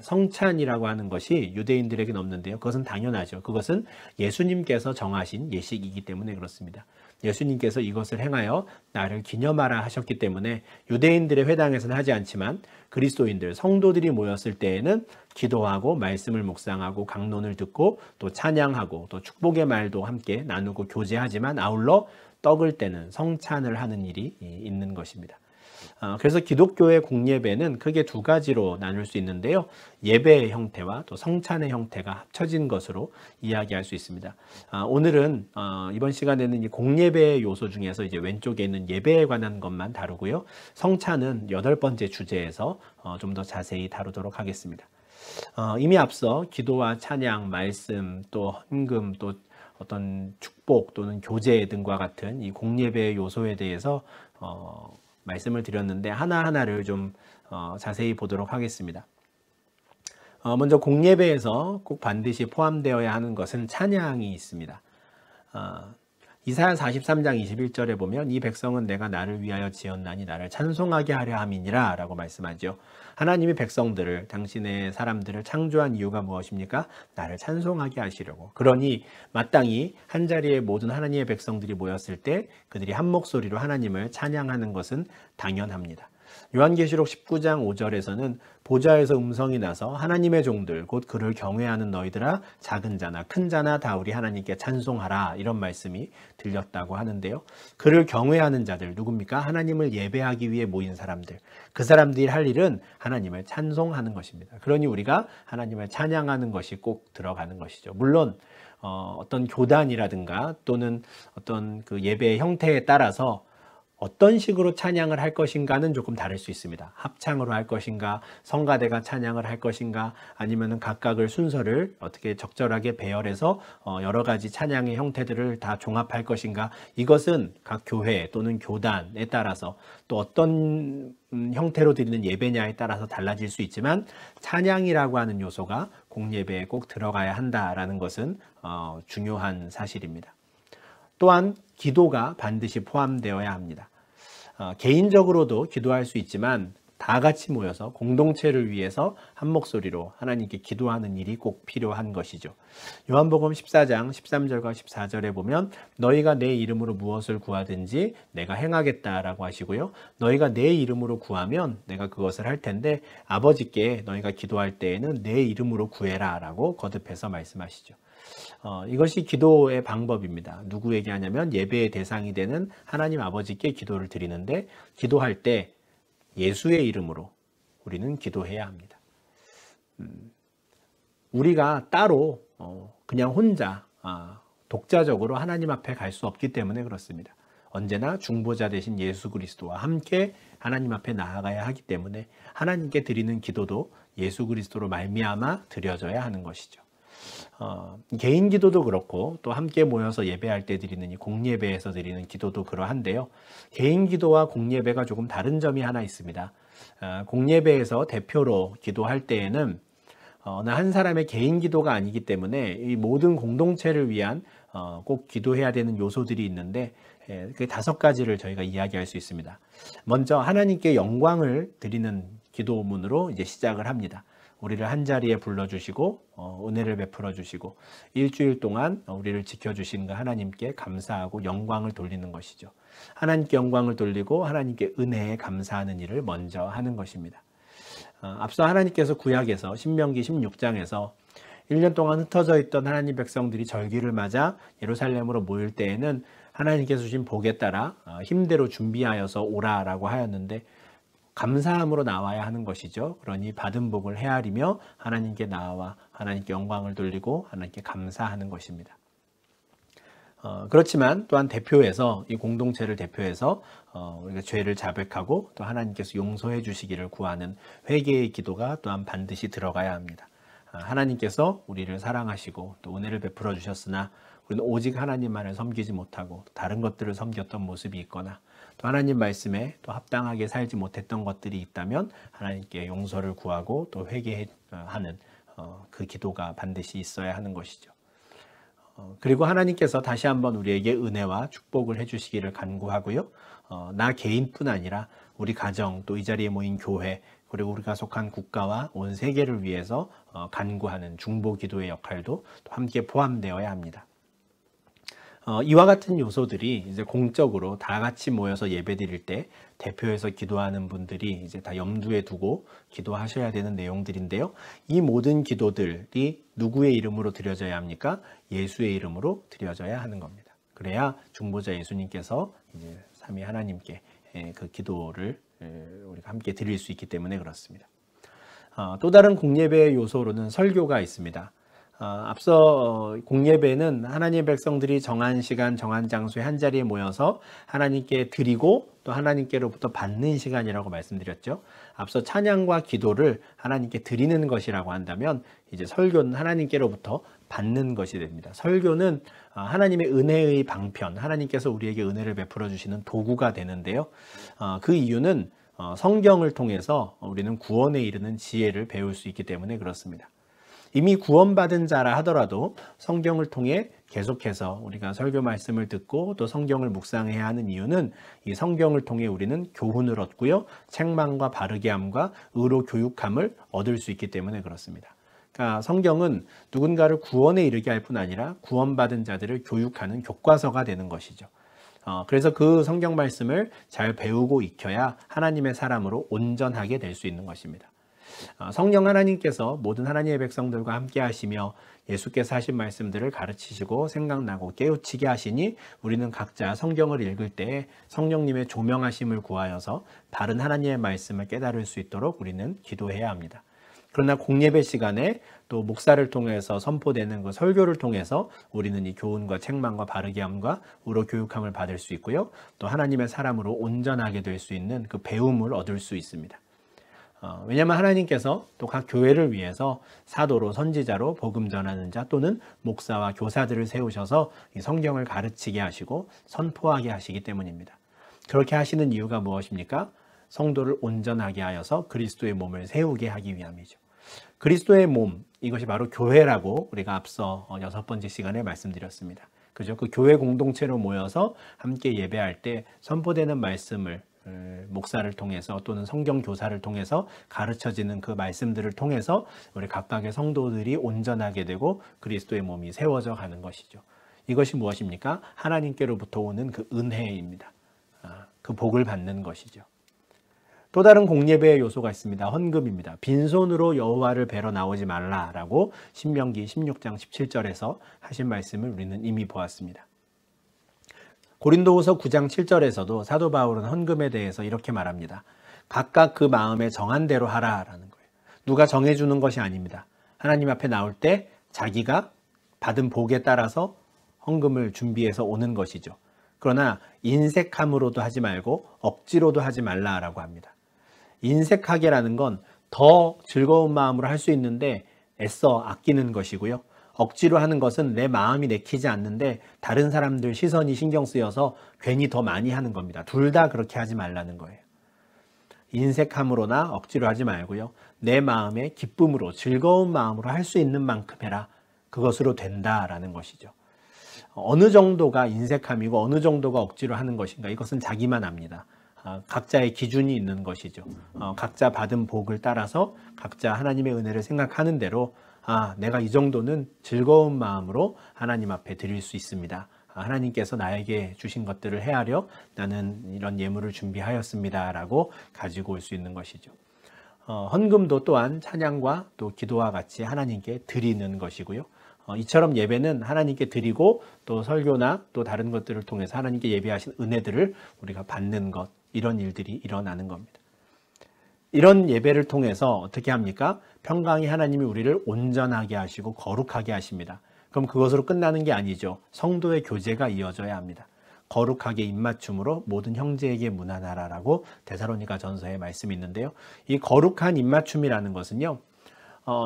성찬이라고 하는 것이 유대인들에게는 없는데요. 그것은 당연하죠. 그것은 예수님께서 정하신 예식이기 때문에 그렇습니다. 예수님께서 이것을 행하여 나를 기념하라 하셨기 때문에 유대인들의 회당에서는 하지 않지만 그리스도인들, 성도들이 모였을 때에는 기도하고 말씀을 묵상하고 강론을 듣고 또 찬양하고 또 축복의 말도 함께 나누고 교제하지만 아울러 떡을 떼는 성찬을 하는 일이 있는 것입니다. 그래서 기독교의 공예배는 크게 두 가지로 나눌 수 있는데요. 예배의 형태와 또 성찬의 형태가 합쳐진 것으로 이야기할 수 있습니다. 오늘은 이번 시간에는 이 공예배의 요소 중에서 이제 왼쪽에 있는 예배에 관한 것만 다루고요. 성찬은 8번째 주제에서 좀 더 자세히 다루도록 하겠습니다. 이미 앞서 기도와 찬양, 말씀, 또 헌금, 또 어떤 축복 또는 교제 등과 같은 이 공예배의 요소에 대해서 말씀을 드렸는데 하나하나를 좀 자세히 보도록 하겠습니다. 먼저 공예배에서 꼭 반드시 포함되어야 하는 것은 찬양이 있습니다. 이사야 43장 21절에 보면 이 백성은 내가 나를 위하여 지었나니 나를 찬송하게 하려 함이니라 라고 말씀하죠. 하나님이 백성들을, 당신의 사람들을 창조한 이유가 무엇입니까? 나를 찬송하게 하시려고. 그러니 마땅히 한자리에 모든 하나님의 백성들이 모였을 때 그들이 한 목소리로 하나님을 찬양하는 것은 당연합니다. 요한계시록 19장 5절에서는 보좌에서 음성이 나서 하나님의 종들 곧 그를 경외하는 너희들아 작은 자나 큰 자나 다 우리 하나님께 찬송하라, 이런 말씀이 들렸다고 하는데요. 그를 경외하는 자들 누굽니까? 하나님을 예배하기 위해 모인 사람들. 그 사람들이 할 일은 하나님을 찬송하는 것입니다. 그러니 우리가 하나님을 찬양하는 것이 꼭 들어가는 것이죠. 물론 어떤 교단이라든가 또는 어떤 그 예배의 형태에 따라서 어떤 식으로 찬양을 할 것인가는 조금 다를 수 있습니다. 합창으로 할 것인가, 성가대가 찬양을 할 것인가, 아니면 각각을 순서를 어떻게 적절하게 배열해서 여러 가지 찬양의 형태들을 다 종합할 것인가, 이것은 각 교회 또는 교단에 따라서 또 어떤 형태로 드리는 예배냐에 따라서 달라질 수 있지만 찬양이라고 하는 요소가 공예배에 꼭 들어가야 한다라는 것은 중요한 사실입니다. 또한 기도가 반드시 포함되어야 합니다. 개인적으로도 기도할 수 있지만 다 같이 모여서 공동체를 위해서 한 목소리로 하나님께 기도하는 일이 꼭 필요한 것이죠. 요한복음 14장 13절과 14절에 보면 너희가 내 이름으로 무엇을 구하든지 내가 행하겠다라고 하시고요. 너희가 내 이름으로 구하면 내가 그것을 할 텐데 아버지께 너희가 기도할 때에는 내 이름으로 구해라 라고 거듭해서 말씀하시죠. 이것이 기도의 방법입니다. 누구에게 하냐면 예배의 대상이 되는 하나님 아버지께 기도를 드리는데, 기도할 때 예수의 이름으로 우리는 기도해야 합니다. 우리가 따로 그냥 혼자 독자적으로 하나님 앞에 갈 수 없기 때문에 그렇습니다. 언제나 중보자 되신 예수 그리스도와 함께 하나님 앞에 나아가야 하기 때문에 하나님께 드리는 기도도 예수 그리스도로 말미암아 드려져야 하는 것이죠. 개인 기도도 그렇고 또 함께 모여서 예배할 때 드리는 이 공예배에서 드리는 기도도 그러한데요. 개인 기도와 공예배가 조금 다른 점이 하나 있습니다. 공예배에서 대표로 기도할 때에는 어느 한 사람의 개인 기도가 아니기 때문에 이 모든 공동체를 위한 꼭 기도해야 되는 요소들이 있는데 그 5가지를 저희가 이야기할 수 있습니다. 먼저 하나님께 영광을 드리는 기도문으로 이제 시작을 합니다. 우리를 한자리에 불러주시고 은혜를 베풀어 주시고 일주일 동안 우리를 지켜주신 그 하나님께 감사하고 영광을 돌리는 것이죠. 하나님께 영광을 돌리고 하나님께 은혜에 감사하는 일을 먼저 하는 것입니다. 앞서 하나님께서 구약에서 신명기 16장에서 1년 동안 흩어져 있던 하나님 백성들이 절기를 맞아 예루살렘으로 모일 때에는 하나님께서 주신 복에 따라 힘대로 준비하여서 오라라고 하였는데 감사함으로 나와야 하는 것이죠. 그러니 받은 복을 헤아리며 하나님께 나와 하나님께 영광을 돌리고 하나님께 감사하는 것입니다. 그렇지만 또한 대표해서 이 공동체를 대표해서 우리가 죄를 자백하고 또 하나님께서 용서해 주시기를 구하는 회개의 기도가 또한 반드시 들어가야 합니다. 하나님께서 우리를 사랑하시고 또 은혜를 베풀어 주셨으나 우리는 오직 하나님만을 섬기지 못하고 다른 것들을 섬겼던 모습이 있거나 또 하나님 말씀에 또 합당하게 살지 못했던 것들이 있다면 하나님께 용서를 구하고 또 회개하는 그 기도가 반드시 있어야 하는 것이죠. 그리고 하나님께서 다시 한번 우리에게 은혜와 축복을 해주시기를 간구하고요. 나 개인뿐 아니라 우리 가정 또 이 자리에 모인 교회 그리고 우리가 속한 국가와 온 세계를 위해서 간구하는 중보 기도의 역할도 또 함께 포함되어야 합니다. 이와 같은 요소들이 이제 공적으로 다 같이 모여서 예배드릴 때 대표해서 기도하는 분들이 이제 다 염두에 두고 기도하셔야 되는 내용들인데요. 이 모든 기도들이 누구의 이름으로 드려져야 합니까? 예수의 이름으로 드려져야 하는 겁니다. 그래야 중보자 예수님께서 이제 삼위 하나님께 그 기도를 우리가 함께 드릴 수 있기 때문에 그렇습니다. 또 다른 공예배의 요소로는 설교가 있습니다. 앞서 공예배는 하나님의 백성들이 정한 시간, 정한 장소에 한자리에 모여서 하나님께 드리고 또 하나님께로부터 받는 시간이라고 말씀드렸죠. 앞서 찬양과 기도를 하나님께 드리는 것이라고 한다면 이제 설교는 하나님께로부터 받는 것이 됩니다. 설교는 하나님의 은혜의 방편, 하나님께서 우리에게 은혜를 베풀어 주시는 도구가 되는데요. 그 이유는 성경을 통해서 우리는 구원에 이르는 지혜를 배울 수 있기 때문에 그렇습니다. 이미 구원받은 자라 하더라도 성경을 통해 계속해서 우리가 설교 말씀을 듣고 또 성경을 묵상해야 하는 이유는 이 성경을 통해 우리는 교훈을 얻고요. 책망과 바르게 함과 의로 교육함을 얻을 수 있기 때문에 그렇습니다. 그러니까 성경은 누군가를 구원에 이르게 할 뿐 아니라 구원받은 자들을 교육하는 교과서가 되는 것이죠. 그래서 그 성경 말씀을 잘 배우고 익혀야 하나님의 사람으로 온전하게 될 수 있는 것입니다. 성령 하나님께서 모든 하나님의 백성들과 함께 하시며 예수께서 하신 말씀들을 가르치시고 생각나고 깨우치게 하시니 우리는 각자 성경을 읽을 때에 성령님의 조명하심을 구하여서 바른 하나님의 말씀을 깨달을 수 있도록 우리는 기도해야 합니다. 그러나 공예배 시간에 또 목사를 통해서 선포되는 그 설교를 통해서 우리는 이 교훈과 책망과 바르게 함과 의로 교육함을 받을 수 있고요. 또 하나님의 사람으로 온전하게 될 수 있는 그 배움을 얻을 수 있습니다. 왜냐하면 하나님께서 또 각 교회를 위해서 사도로 선지자로 복음 전하는 자 또는 목사와 교사들을 세우셔서 이 성경을 가르치게 하시고 선포하게 하시기 때문입니다. 그렇게 하시는 이유가 무엇입니까? 성도를 온전하게 하여서 그리스도의 몸을 세우게 하기 위함이죠. 그리스도의 몸, 이것이 바로 교회라고 우리가 앞서 6번째 시간에 말씀드렸습니다. 그죠? 그 교회 공동체로 모여서 함께 예배할 때 선포되는 말씀을 목사를 통해서 또는 성경 교사를 통해서 가르쳐지는 그 말씀들을 통해서 우리 각각의 성도들이 온전하게 되고 그리스도의 몸이 세워져 가는 것이죠. 이것이 무엇입니까? 하나님께로부터 오는 그 은혜입니다. 그 복을 받는 것이죠. 또 다른 공예배의 요소가 있습니다. 헌금입니다. 빈손으로 여호와를 뵈러 나오지 말라라고 신명기 16장 17절에서 하신 말씀을 우리는 이미 보았습니다. 고린도후서 9장 7절에서도 사도 바울은 헌금에 대해서 이렇게 말합니다. 각각 그 마음에 정한 대로 하라라는 거예요. 누가 정해주는 것이 아닙니다. 하나님 앞에 나올 때 자기가 받은 복에 따라서 헌금을 준비해서 오는 것이죠. 그러나 인색함으로도 하지 말고 억지로도 하지 말라라고 합니다. 인색하게라는 건 더 즐거운 마음으로 할 수 있는데 애써 아끼는 것이고요. 억지로 하는 것은 내 마음이 내키지 않는데 다른 사람들 시선이 신경 쓰여서 괜히 더 많이 하는 겁니다. 둘 다 그렇게 하지 말라는 거예요. 인색함으로나 억지로 하지 말고요. 내 마음의 기쁨으로 즐거운 마음으로 할 수 있는 만큼 해라. 그것으로 된다라는 것이죠. 어느 정도가 인색함이고 어느 정도가 억지로 하는 것인가 이것은 자기만 압니다. 각자의 기준이 있는 것이죠. 각자 받은 복을 따라서 각자 하나님의 은혜를 생각하는 대로 내가 이 정도는 즐거운 마음으로 하나님 앞에 드릴 수 있습니다. 하나님께서 나에게 주신 것들을 헤아려 나는 이런 예물을 준비하였습니다 라고 가지고 올 수 있는 것이죠. 헌금도 또한 찬양과 또 기도와 같이 하나님께 드리는 것이고요. 이처럼 예배는 하나님께 드리고 또 설교나 또 다른 것들을 통해서 하나님께 예배하신 은혜들을 우리가 받는 것, 이런 일들이 일어나는 겁니다. 이런 예배를 통해서 어떻게 합니까? 평강이 하나님이 우리를 온전하게 하시고 거룩하게 하십니다. 그럼 그것으로 끝나는 게 아니죠. 성도의 교제가 이어져야 합니다. 거룩하게 입맞춤으로 모든 형제에게 문안하라라고 데살로니가 전서에 말씀이 있는데요. 이 거룩한 입맞춤이라는 것은요.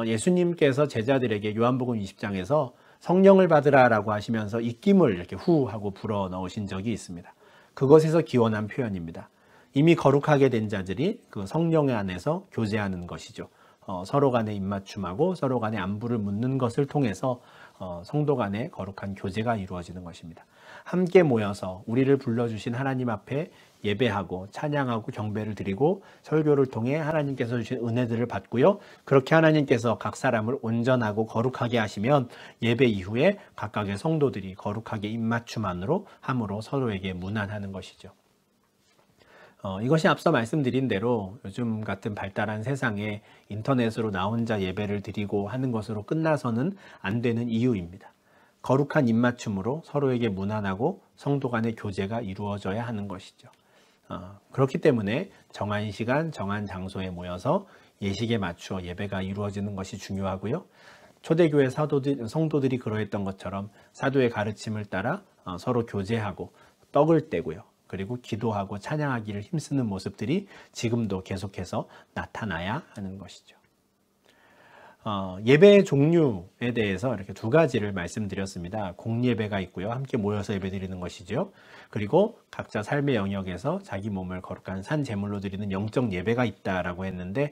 예수님께서 제자들에게 요한복음 20장에서 성령을 받으라라고 하시면서 입김을 이렇게 후 하고 불어 넣으신 적이 있습니다. 그것에서 기원한 표현입니다. 이미 거룩하게 된 자들이 그 성령 안에서 교제하는 것이죠. 서로 간의 입맞춤하고 서로 간의 안부를 묻는 것을 통해서 성도 간의 거룩한 교제가 이루어지는 것입니다. 함께 모여서 우리를 불러주신 하나님 앞에 예배하고 찬양하고 경배를 드리고 설교를 통해 하나님께서 주신 은혜들을 받고요. 그렇게 하나님께서 각 사람을 온전하고 거룩하게 하시면 예배 이후에 각각의 성도들이 거룩하게 입맞춤 안으로 함으로 서로에게 문안하는 것이죠. 이것이 앞서 말씀드린 대로 요즘 같은 발달한 세상에 인터넷으로 나 혼자 예배를 드리고 하는 것으로 끝나서는 안 되는 이유입니다. 거룩한 입맞춤으로 서로에게 문안하고 성도 간의 교제가 이루어져야 하는 것이죠. 그렇기 때문에 정한 시간, 정한 장소에 모여서 예식에 맞추어 예배가 이루어지는 것이 중요하고요. 초대교회 성도들이 그러했던 것처럼 사도의 가르침을 따라 서로 교제하고 떡을 떼고요. 그리고 기도하고 찬양하기를 힘쓰는 모습들이 지금도 계속해서 나타나야 하는 것이죠. 예배의 종류에 대해서 이렇게 두 가지를 말씀드렸습니다. 공예배가 있고요. 함께 모여서 예배드리는 것이죠. 그리고 각자 삶의 영역에서 자기 몸을 거룩한 산 제물로 드리는 영적 예배가 있다라고 했는데,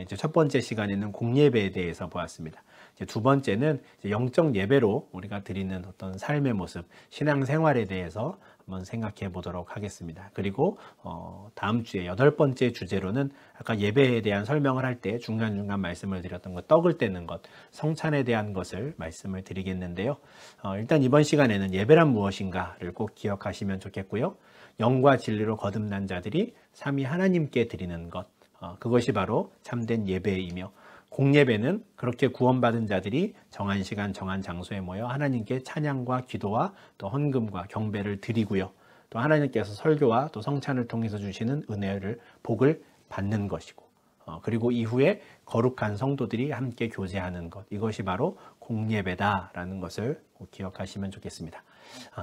이제 첫 번째 시간에는 공예배에 대해서 보았습니다. 이제 두 번째는 영적 예배로 우리가 드리는 어떤 삶의 모습, 신앙생활에 대해서 한번 생각해 보도록 하겠습니다. 그리고 다음 주에 8번째 주제로는 아까 예배에 대한 설명을 할 때 중간중간 말씀을 드렸던 것, 떡을 떼는 것, 성찬에 대한 것을 말씀을 드리겠는데요. 일단 이번 시간에는 예배란 무엇인가를 꼭 기억하시면 좋겠고요. 영과 진리로 거듭난 자들이 삼위 하나님께 드리는 것, 그것이 바로 참된 예배이며, 공예배는 그렇게 구원받은 자들이 정한 시간, 정한 장소에 모여 하나님께 찬양과 기도와 또 헌금과 경배를 드리고요. 또 하나님께서 설교와 또 성찬을 통해서 주시는 은혜를, 복을 받는 것이고, 그리고 이후에 거룩한 성도들이 함께 교제하는 것, 이것이 바로 공예배다라는 것을 꼭 기억하시면 좋겠습니다.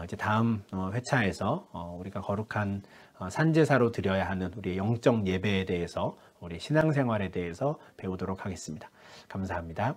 이제 다음 회차에서 우리가 거룩한 산제사로 드려야 하는 우리의 영적 예배에 대해서, 우리 신앙생활에 대해서 배우도록 하겠습니다. 감사합니다.